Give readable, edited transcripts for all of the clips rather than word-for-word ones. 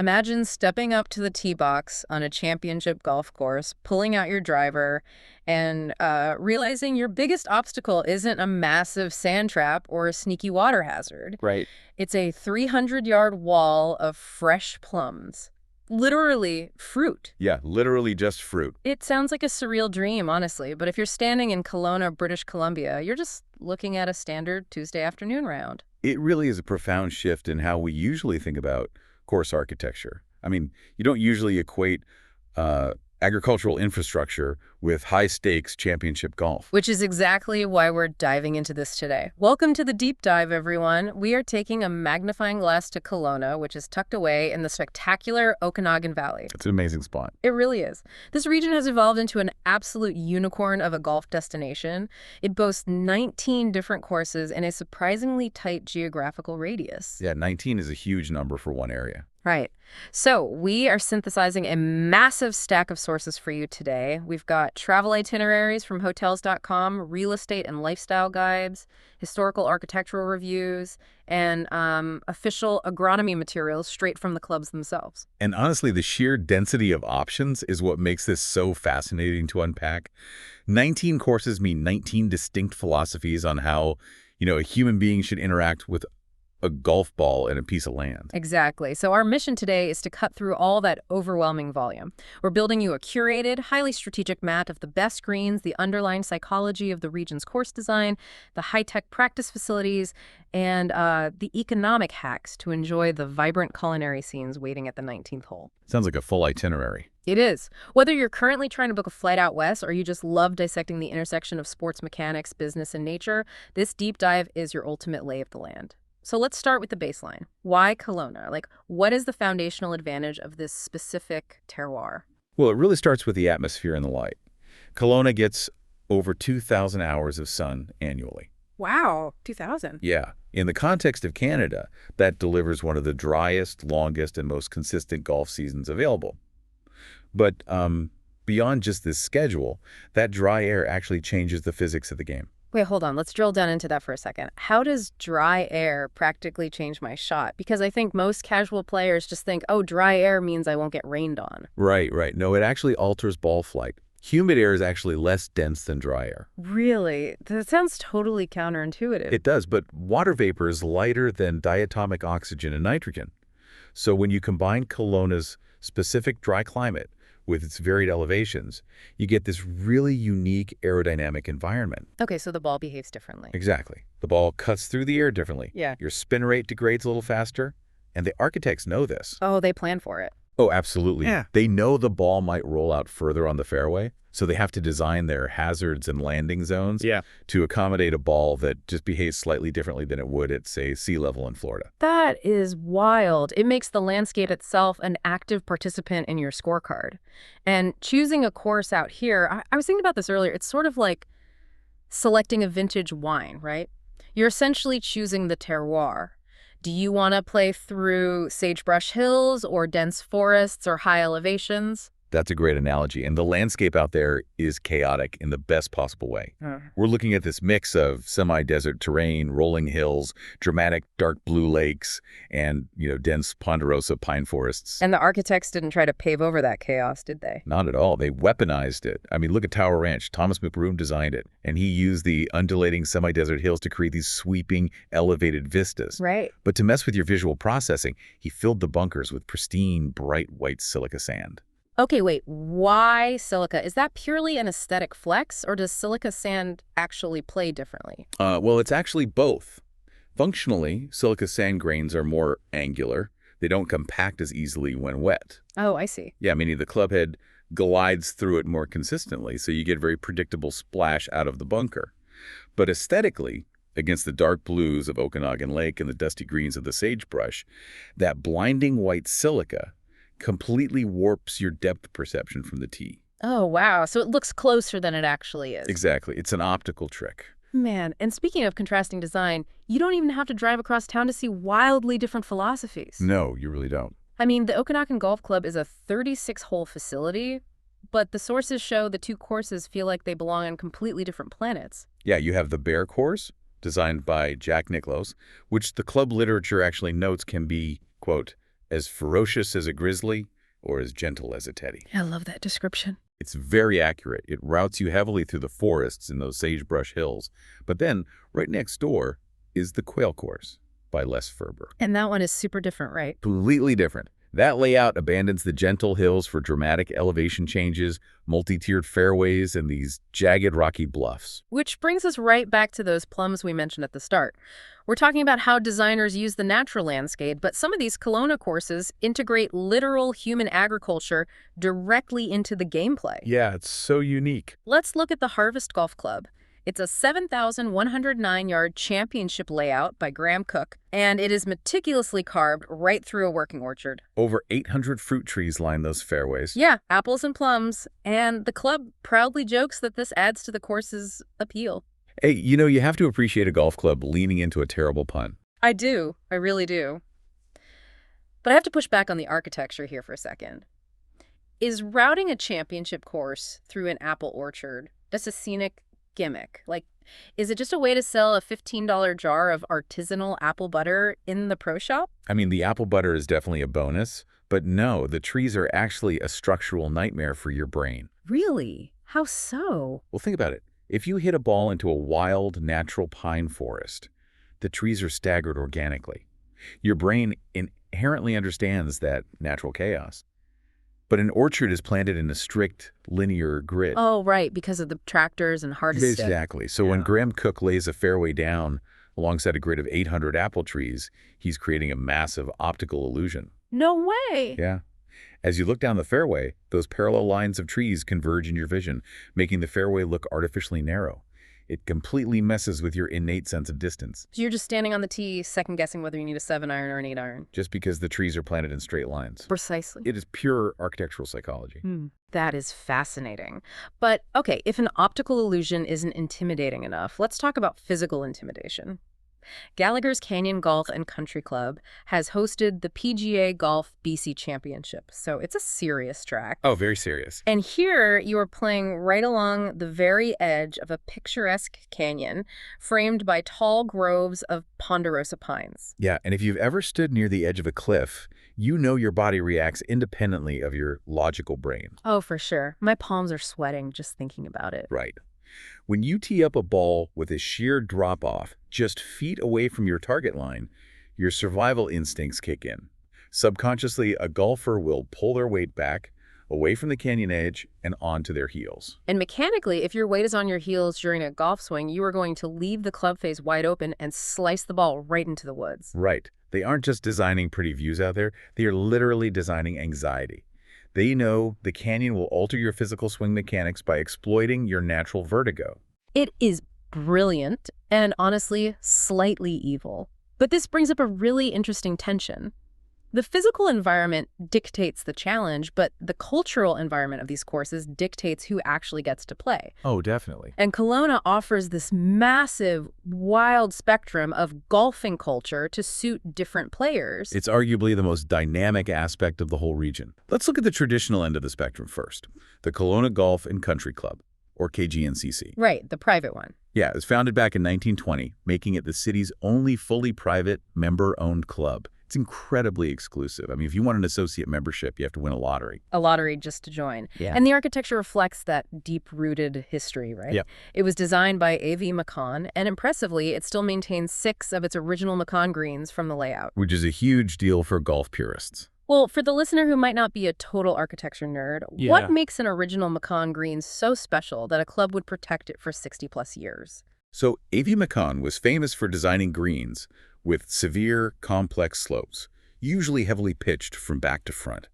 Imagine stepping up to the tee box on a championship golf course, pulling out your driver, and realizing your biggest obstacle isn't a massive sand trap or a sneaky water hazard. Right. It's a 300-yard wall of fresh plums. Literally fruit. Yeah, literally just fruit. It sounds like a surreal dream, honestly, but if you're standing in Kelowna, British Columbia, you're just looking at a standard Tuesday afternoon round. It really is a profound shift in how we usually think about course architecture. I mean, you don't usually equate agricultural infrastructure with high-stakes championship golf. Which is exactly why we're diving into this today. Welcome to the deep dive, everyone. We are taking a magnifying glass to Kelowna, which is tucked away in the spectacular Okanagan Valley. It's an amazing spot. It really is. This region has evolved into an absolute unicorn of a golf destination. It boasts 19 different courses and a surprisingly tight geographical radius. Yeah, 19 is a huge number for one area. Right. So we are synthesizing a massive stack of sources for you today. We've got travel itineraries from Hotels.com, real estate and lifestyle guides, historical architectural reviews, and official agronomy materials straight from the clubs themselves. And honestly, the sheer density of options is what makes this so fascinating to unpack. 19 courses mean 19 distinct philosophies on how, a human being should interact with a golf ball and a piece of land. Exactly. So our mission today is to cut through all that overwhelming volume. We're building you a curated, highly strategic map of the best greens, the underlying psychology of the region's course design, the high-tech practice facilities, and the economic hacks to enjoy the vibrant culinary scenes waiting at the 19th hole. Sounds like a full itinerary. It is. Whether you're currently trying to book a flight out west or you just love dissecting the intersection of sports mechanics, business, and nature, this deep dive is your ultimate lay of the land. So let's start with the baseline. Why Kelowna? What is the foundational advantage of this specific terroir? Well, it really starts with the atmosphere and the light. Kelowna gets over 2,000 hours of sun annually. Wow, 2,000. Yeah. In the context of Canada, that delivers one of the driest, longest, and most consistent golf seasons available. But beyond just this schedule, that dry air actually changes the physics of the game. Wait, hold on. Let's drill down into that for a second. How does dry air practically change my shot? Because I think most casual players just think, oh, dry air means I won't get rained on. Right. No, it actually alters ball flight. Humid air is actually less dense than dry air. Really? That sounds totally counterintuitive. It does, but water vapor is lighter than diatomic oxygen and nitrogen. So when you combine Kelowna's specific dry climate with its varied elevations, you get this really unique aerodynamic environment. Okay, so the ball behaves differently. Exactly. The ball cuts through the air differently. Yeah. Your spin rate degrades a little faster, and the architects know this. Oh, they plan for it. Oh, absolutely. Yeah. They know the ball might roll out further on the fairway, so they have to design their hazards and landing zones to accommodate a ball that just behaves slightly differently than it would at, say, sea level in Florida. That is wild. It makes the landscape itself an active participant in your scorecard. And choosing a course out here, I was thinking about this earlier, it's sort of like selecting a vintage wine, right? You're essentially choosing the terroir. Do you want to play through sagebrush hills or dense forests or high elevations? That's a great analogy. And the landscape out there is chaotic in the best possible way. We're looking at this mix of semi-desert terrain, rolling hills, dramatic dark blue lakes, and, dense ponderosa pine forests. And the architects didn't try to pave over that chaos, did they? Not at all. They weaponized it. I mean, look at Tower Ranch. Thomas McBroom designed it, and he used the undulating semi-desert hills to create these sweeping, elevated vistas. Right. But to mess with your visual processing, he filled the bunkers with pristine, bright white silica sand. Okay, wait, why silica? Is that purely an aesthetic flex, or does silica sand actually play differently? Well, it's actually both. Functionally, silica sand grains are more angular. They don't compact as easily when wet. Oh, I see. Yeah, meaning the club head glides through it more consistently, so you get a very predictable splash out of the bunker. But aesthetically, against the dark blues of Okanagan Lake and the dusty greens of the sagebrush, that blinding white silica completely warps your depth perception from the tee. Oh, wow. So it looks closer than it actually is. Exactly. It's an optical trick. Man, and speaking of contrasting design, you don't even have to drive across town to see wildly different philosophies. No, you really don't. I mean, the Okanagan Golf Club is a 36-hole facility, but the sources show the two courses feel like they belong on completely different planets. Yeah, you have the Bear course, designed by Jack Nicklaus, which the club literature actually notes can be, quote, as ferocious as a grizzly or as gentle as a teddy. I love that description. It's very accurate. It routes you heavily through the forests in those sagebrush hills. But then, right next door, is the Quail Course by Les Ferber. And that one is super different, right? Completely different. That layout abandons the gentle hills for dramatic elevation changes, multi-tiered fairways, and these jagged rocky bluffs. Which brings us right back to those plums we mentioned at the start. We're talking about how designers use the natural landscape, but some of these Kelowna courses integrate literal human agriculture directly into the gameplay. Yeah, it's so unique. Let's look at the Harvest Golf Club. It's a 7,109-yard championship layout by Graham Cook, and it is meticulously carved right through a working orchard. Over 800 fruit trees line those fairways. Yeah, apples and plums, and the club proudly jokes that this adds to the course's appeal. Hey, you have to appreciate a golf club leaning into a terrible pun. I do. I really do. But I have to push back on the architecture here for a second. Is routing a championship course through an apple orchard just a scenic gimmick? Like, is it just a way to sell a $15 jar of artisanal apple butter in the pro shop? I mean, the apple butter is definitely a bonus, but no, the trees are actually a structural nightmare for your brain. Really? How so? Well, think about it. If you hit a ball into a wild, natural pine forest, the trees are staggered organically. Your brain inherently understands that natural chaos. But an orchard is planted in a strict, linear grid. Oh, right, because of the tractors and hard to stick. Exactly. So when Graham Cook lays a fairway down alongside a grid of 800 apple trees, he's creating a massive optical illusion. No way! Yeah. As you look down the fairway, those parallel lines of trees converge in your vision, making the fairway look artificially narrow. It completely messes with your innate sense of distance. So you're just standing on the tee, second-guessing whether you need a 7-iron or an 8-iron. Just because the trees are planted in straight lines. Precisely. It is pure architectural psychology. That is fascinating. But, okay, if an optical illusion isn't intimidating enough, let's talk about physical intimidation. Gallagher's Canyon Golf and Country Club has hosted the PGA Golf BC Championship, so it's a serious track. Oh, very serious. And here you are playing right along the very edge of a picturesque canyon framed by tall groves of ponderosa pines. Yeah, and if you've ever stood near the edge of a cliff, you know your body reacts independently of your logical brain. Oh, for sure. My palms are sweating just thinking about it. Right. When you tee up a ball with a sheer drop-off just feet away from your target line, your survival instincts kick in. Subconsciously, a golfer will pull their weight back, away from the canyon edge, and onto their heels. And mechanically, if your weight is on your heels during a golf swing, you are going to leave the club face wide open and slice the ball right into the woods. Right. They aren't just designing pretty views out there, they are literally designing anxiety. They know the canyon will alter your physical swing mechanics by exploiting your natural vertigo. It is brilliant and honestly slightly evil. But this brings up a really interesting tension. The physical environment dictates the challenge, but the cultural environment of these courses dictates who actually gets to play. Oh, definitely. And Kelowna offers this massive, wild spectrum of golfing culture to suit different players. It's arguably the most dynamic aspect of the whole region. Let's look at the traditional end of the spectrum first, the Kelowna Golf and Country Club, or KGNCC. Right, the private one. Yeah, it was founded back in 1920, making it the city's only fully private, member-owned club. It's incredibly exclusive. I mean, if you want an associate membership, you have to win a lottery. A lottery just to join. Yeah. And the architecture reflects that deep-rooted history, right? Yeah. It was designed by A.V. McCann, and impressively, it still maintains 6 of its original McCann greens from the layout. Which is a huge deal for golf purists. Well, for the listener who might not be a total architecture nerd, what makes an original McCann green so special that a club would protect it for 60-plus years? So A.V. McCann was famous for designing greens with severe, complex slopes, usually heavily pitched from back to front.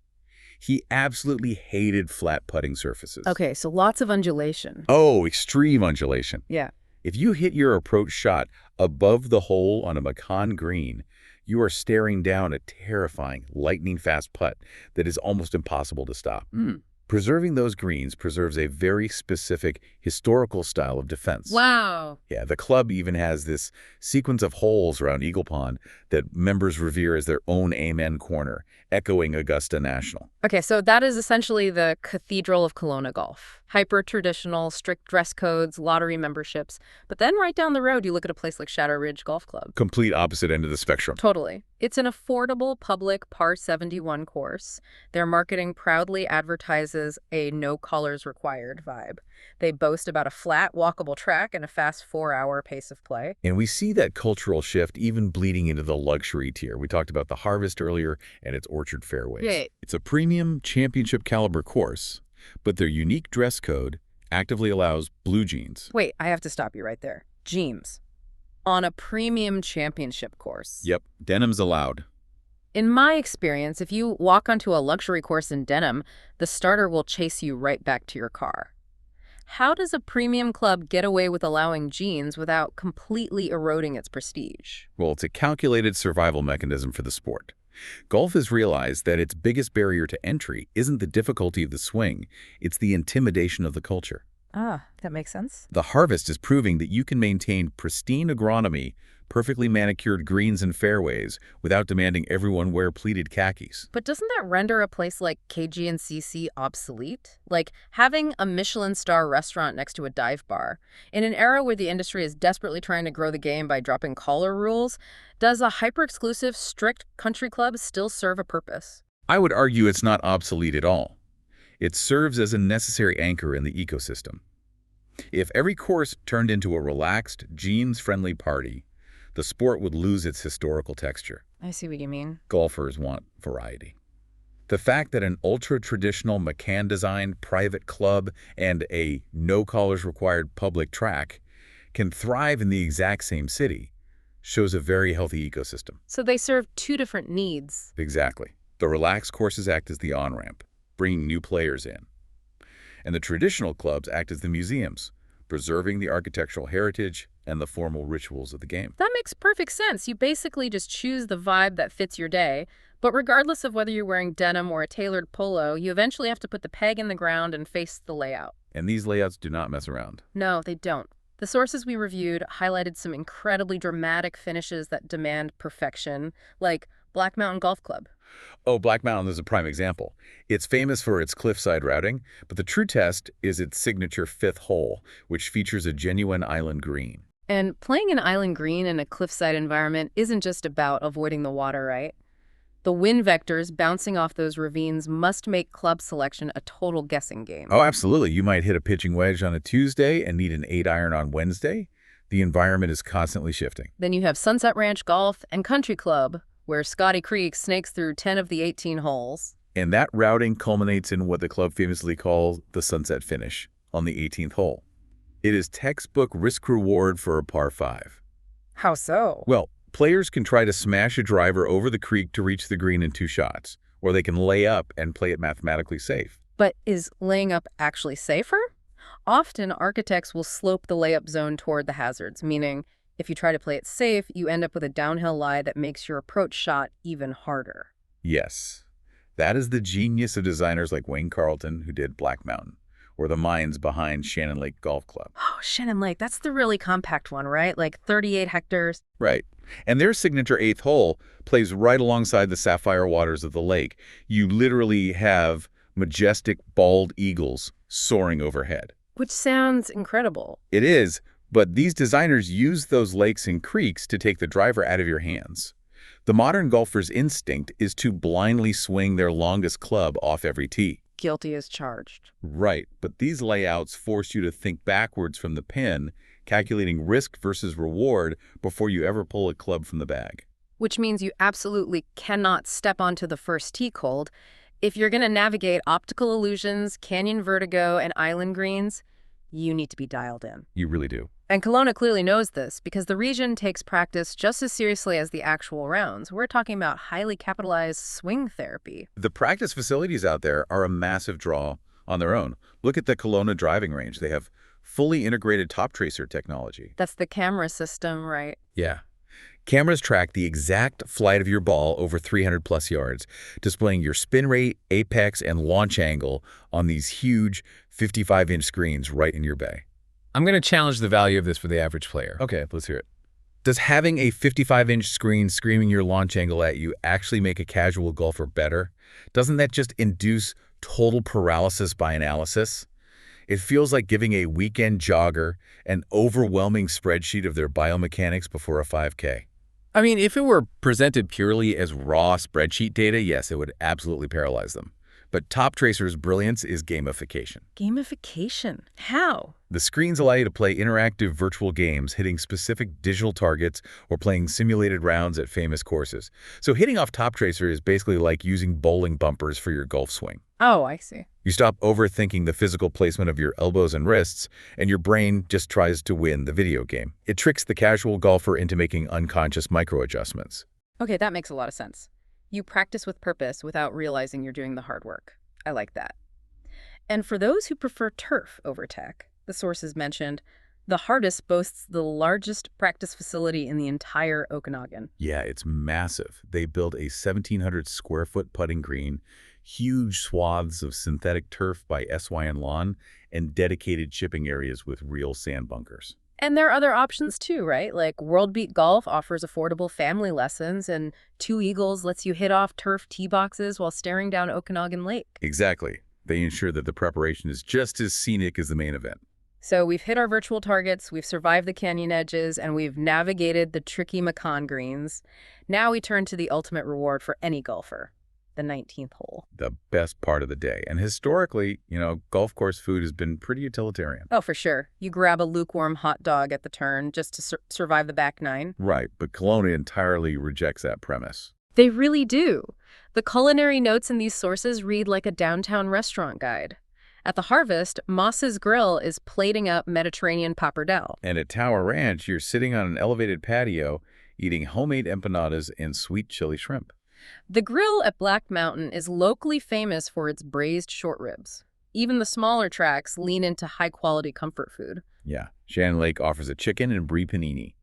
He absolutely hated flat putting surfaces. Okay, so lots of undulation. Oh, extreme undulation. Yeah. If you hit your approach shot above the hole on a McCann green, you are staring down a terrifying, lightning-fast putt that is almost impossible to stop. Preserving those greens preserves a very specific historical style of defense. Wow. Yeah, the club even has this sequence of holes around Eagle Pond that members revere as their own Amen corner, echoing Augusta National. Okay, so that is essentially the Cathedral of Kelowna Golf. hyper-traditional, strict dress codes, lottery memberships. But then right down the road, you look at a place like Shadow Ridge Golf Club. Complete opposite end of the spectrum. Totally. It's an affordable public par 71 course. Their marketing proudly advertises a no colors required vibe. They boast about a flat, walkable track and a fast 4-hour pace of play. And we see that cultural shift even bleeding into the luxury tier. We talked about the Harvest earlier and its Orchard fairways. Yeah. It's a premium championship caliber course, but their unique dress code actively allows blue jeans. Wait, I have to stop you right there. Jeans. On a premium championship course. Yep, denim's allowed. In my experience, if you walk onto a luxury course in denim, the starter will chase you right back to your car. How does a premium club get away with allowing jeans without completely eroding its prestige? Well, it's a calculated survival mechanism for the sport. Golf has realized that its biggest barrier to entry isn't the difficulty of the swing, it's the intimidation of the culture. Ah, that makes sense. The Harvest is proving that you can maintain pristine agronomy, perfectly manicured greens and fairways, without demanding everyone wear pleated khakis. But doesn't that render a place like KG&CC obsolete? Like having a Michelin star restaurant next to a dive bar. In an era where the industry is desperately trying to grow the game by dropping collar rules, does a hyper-exclusive, strict country club still serve a purpose? I would argue it's not obsolete at all. It serves as a necessary anchor in the ecosystem. If every course turned into a relaxed, jeans-friendly party, the sport would lose its historical texture. I see what you mean. Golfers want variety. The fact that an ultra-traditional McCann-designed private club and a no-collars-required public track can thrive in the exact same city shows a very healthy ecosystem. So they serve two different needs. Exactly. The relaxed courses act as the on-ramp, bringing new players in. And the traditional clubs act as the museums, preserving the architectural heritage and the formal rituals of the game. That makes perfect sense. You basically just choose the vibe that fits your day. But regardless of whether you're wearing denim or a tailored polo, you eventually have to put the peg in the ground and face the layout. And these layouts do not mess around. No, they don't. The sources we reviewed highlighted some incredibly dramatic finishes that demand perfection, like Black Mountain Golf Club. Oh, Black Mountain is a prime example. It's famous for its cliffside routing, but the true test is its signature fifth hole, which features a genuine island green. And playing an island green in a cliffside environment isn't just about avoiding the water, right? The wind vectors bouncing off those ravines must make club selection a total guessing game. Oh, absolutely. You might hit a pitching wedge on a Tuesday and need an 8-iron on Wednesday. The environment is constantly shifting. Then you have Sunset Ranch Golf and Country Club, where Scotty Creek snakes through 10 of the 18 holes. And that routing culminates in what the club famously calls the sunset finish on the 18th hole. It is textbook risk-reward for a par 5. How so? Well, players can try to smash a driver over the creek to reach the green in 2 shots, or they can lay up and play it mathematically safe. But is laying up actually safer? Often, architects will slope the layup zone toward the hazards, meaning if you try to play it safe, you end up with a downhill lie that makes your approach shot even harder. Yes. That is the genius of designers like Wayne Carlton, who did Black Mountain, or the minds behind Shannon Lake Golf Club. Oh, Shannon Lake, that's the really compact one, right? Like 38 hectares. Right. And their signature 8th hole plays right alongside the sapphire waters of the lake. You literally have majestic bald eagles soaring overhead. Which sounds incredible. It is, but these designers use those lakes and creeks to take the driver out of your hands. The modern golfer's instinct is to blindly swing their longest club off every tee. Guilty as charged. Right, but these layouts force you to think backwards from the pin, calculating risk versus reward before you ever pull a club from the bag. Which means you absolutely cannot step onto the first tee cold. If you're going to navigate optical illusions, canyon vertigo, and island greens, you need to be dialed in. You really do. And Kelowna clearly knows this because the region takes practice just as seriously as the actual rounds. We're talking about highly capitalized swing therapy. The practice facilities out there are a massive draw on their own. Look at the Kelowna driving range. They have fully integrated top tracer technology. That's the camera system, right? Yeah. Cameras track the exact flight of your ball over 300-plus yards, displaying your spin rate, apex, and launch angle on these huge 55-inch screens right in your bay. I'm going to challenge the value of this for the average player. Okay, let's hear it. Does having a 55-inch screen screaming your launch angle at you actually make a casual golfer better? Doesn't that just induce total paralysis by analysis? It feels like giving a weekend jogger an overwhelming spreadsheet of their biomechanics before a 5K. I mean, if it were presented purely as raw spreadsheet data, yes, it would absolutely paralyze them. But Top Tracer's brilliance is gamification. Gamification? How? The screens allow you to play interactive virtual games, hitting specific digital targets or playing simulated rounds at famous courses. So hitting off Top Tracer is basically like using bowling bumpers for your golf swing. Oh, I see. You stop overthinking the physical placement of your elbows and wrists, and your brain just tries to win the video game. It tricks the casual golfer into making unconscious micro-adjustments. Okay, that makes a lot of sense. You practice with purpose without realizing you're doing the hard work. I like that. And for those who prefer turf over tech, the sources mentioned, the Harvest boasts the largest practice facility in the entire Okanagan. Yeah, it's massive. They built a 1,700 square foot putting green, huge swaths of synthetic turf by SYN Lawn, and dedicated chipping areas with real sand bunkers. And there are other options too, right? Like World Beat Golf offers affordable family lessons, and Two Eagles lets you hit off turf tee boxes while staring down Okanagan Lake. Exactly. They ensure that the preparation is just as scenic as the main event. So we've hit our virtual targets, we've survived the canyon edges, and we've navigated the tricky Macon greens. Now we turn to the ultimate reward for any golfer, the 19th hole. The best part of the day. And historically, golf course food has been pretty utilitarian. Oh, for sure. You grab a lukewarm hot dog at the turn just to survive the back nine. Right, but Kelowna entirely rejects that premise. They really do. The culinary notes in these sources read like a downtown restaurant guide. At the Harvest, Moss's Grill is plating up Mediterranean pappardelle. And at Tower Ranch, you're sitting on an elevated patio eating homemade empanadas and sweet chili shrimp. The grill at Black Mountain is locally famous for its braised short ribs. Even the smaller tracks lean into high-quality comfort food. Yeah, Shannon Lake offers a chicken and brie panini.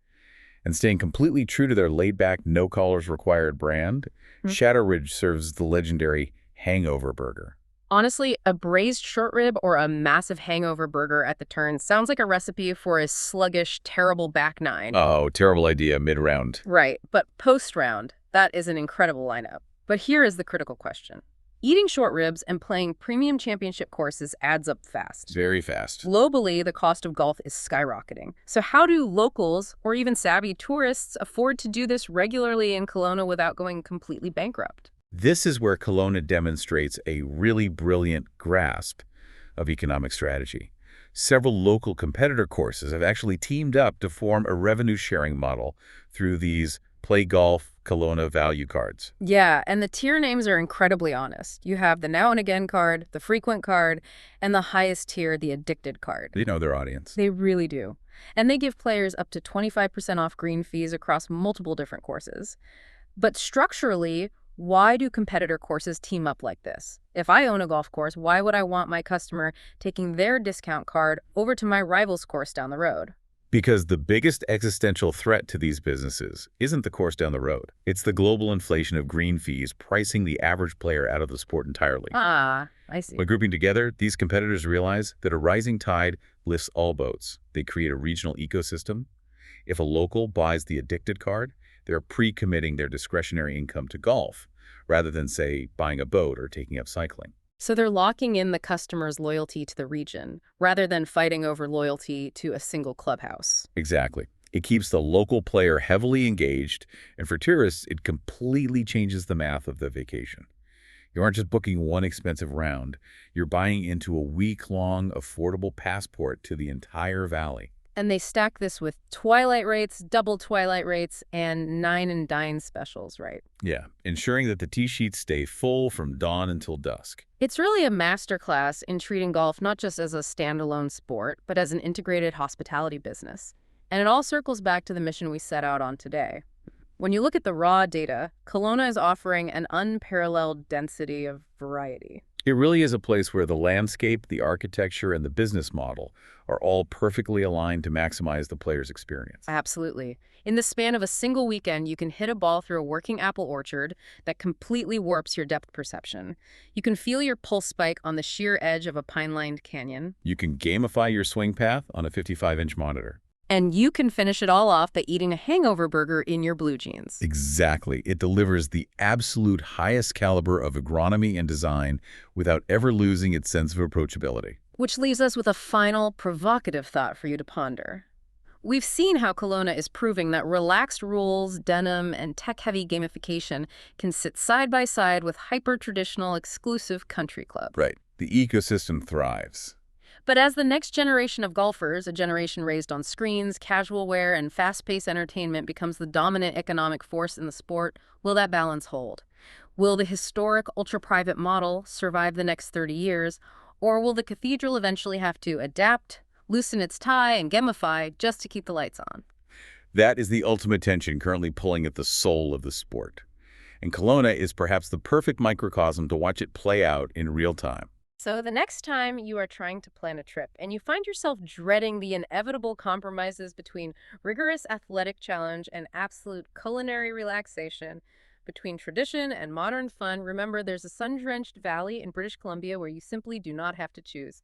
And staying completely true to their laid-back, no-collars-required brand, Shadow Ridge serves the legendary hangover burger. Honestly, a braised short rib or a massive hangover burger at the turn sounds like a recipe for a sluggish, terrible back nine. Oh, terrible idea mid-round. Right, but post-round, that is an incredible lineup. But here is the critical question. Eating short ribs and playing premium championship courses adds up fast. Very fast. Globally, the cost of golf is skyrocketing. So how do locals or even savvy tourists afford to do this regularly in Kelowna without going completely bankrupt? This is where Kelowna demonstrates a really brilliant grasp of economic strategy. Several local competitor courses have actually teamed up to form a revenue-sharing model through these Play Golf Kelowna value cards. Yeah, and the tier names are incredibly honest. You have the Now and Again card, the Frequent card, and the highest tier, the Addicted card. They know their audience. They really do. And they give players up to 25% off green fees across multiple different courses. But structurally, why do competitor courses team up like this? If I own a golf course, why would I want my customer taking their discount card over to my rival's course down the road? Because the biggest existential threat to these businesses isn't the course down the road. It's the global inflation of green fees pricing the average player out of the sport entirely. Ah, I see. By grouping together, these competitors realize that a rising tide lifts all boats. They create a regional ecosystem. If a local buys the Addicted card, they're pre-committing their discretionary income to golf, rather than, say, buying a boat or taking up cycling. So they're locking in the customer's loyalty to the region, rather than fighting over loyalty to a single clubhouse. Exactly. It keeps the local player heavily engaged, and for tourists, it completely changes the math of the vacation. You aren't just booking one expensive round, you're buying into a week-long, affordable passport to the entire valley. And they stack this with twilight rates, double twilight rates, and 9 and dine specials, right? Yeah, ensuring that the tee sheets stay full from dawn until dusk. It's really a masterclass in treating golf not just as a standalone sport, but as an integrated hospitality business. And it all circles back to the mission we set out on today. When you look at the raw data, Kelowna is offering an unparalleled density of variety. It really is a place where the landscape, the architecture, and the business model are all perfectly aligned to maximize the player's experience. Absolutely. In the span of a single weekend, you can hit a ball through a working apple orchard that completely warps your depth perception. You can feel your pulse spike on the sheer edge of a pine-lined canyon. You can gamify your swing path on a 55-inch monitor. And you can finish it all off by eating a hangover burger in your blue jeans. Exactly. It delivers the absolute highest caliber of agronomy and design without ever losing its sense of approachability. Which leaves us with a final provocative thought for you to ponder. We've seen how Kelowna is proving that relaxed rules, denim, and tech-heavy gamification can sit side by side with hyper-traditional exclusive country club. Right. The ecosystem thrives. But as the next generation of golfers, a generation raised on screens, casual wear, and fast-paced entertainment becomes the dominant economic force in the sport, will that balance hold? Will the historic ultra-private model survive the next 30 years, or will the cathedral eventually have to adapt, loosen its tie, and gamify just to keep the lights on? That is the ultimate tension currently pulling at the soul of the sport. And Kelowna is perhaps the perfect microcosm to watch it play out in real time. So the next time you are trying to plan a trip and you find yourself dreading the inevitable compromises between rigorous athletic challenge and absolute culinary relaxation, between tradition and modern fun, remember there's a sun-drenched valley in British Columbia where you simply do not have to choose.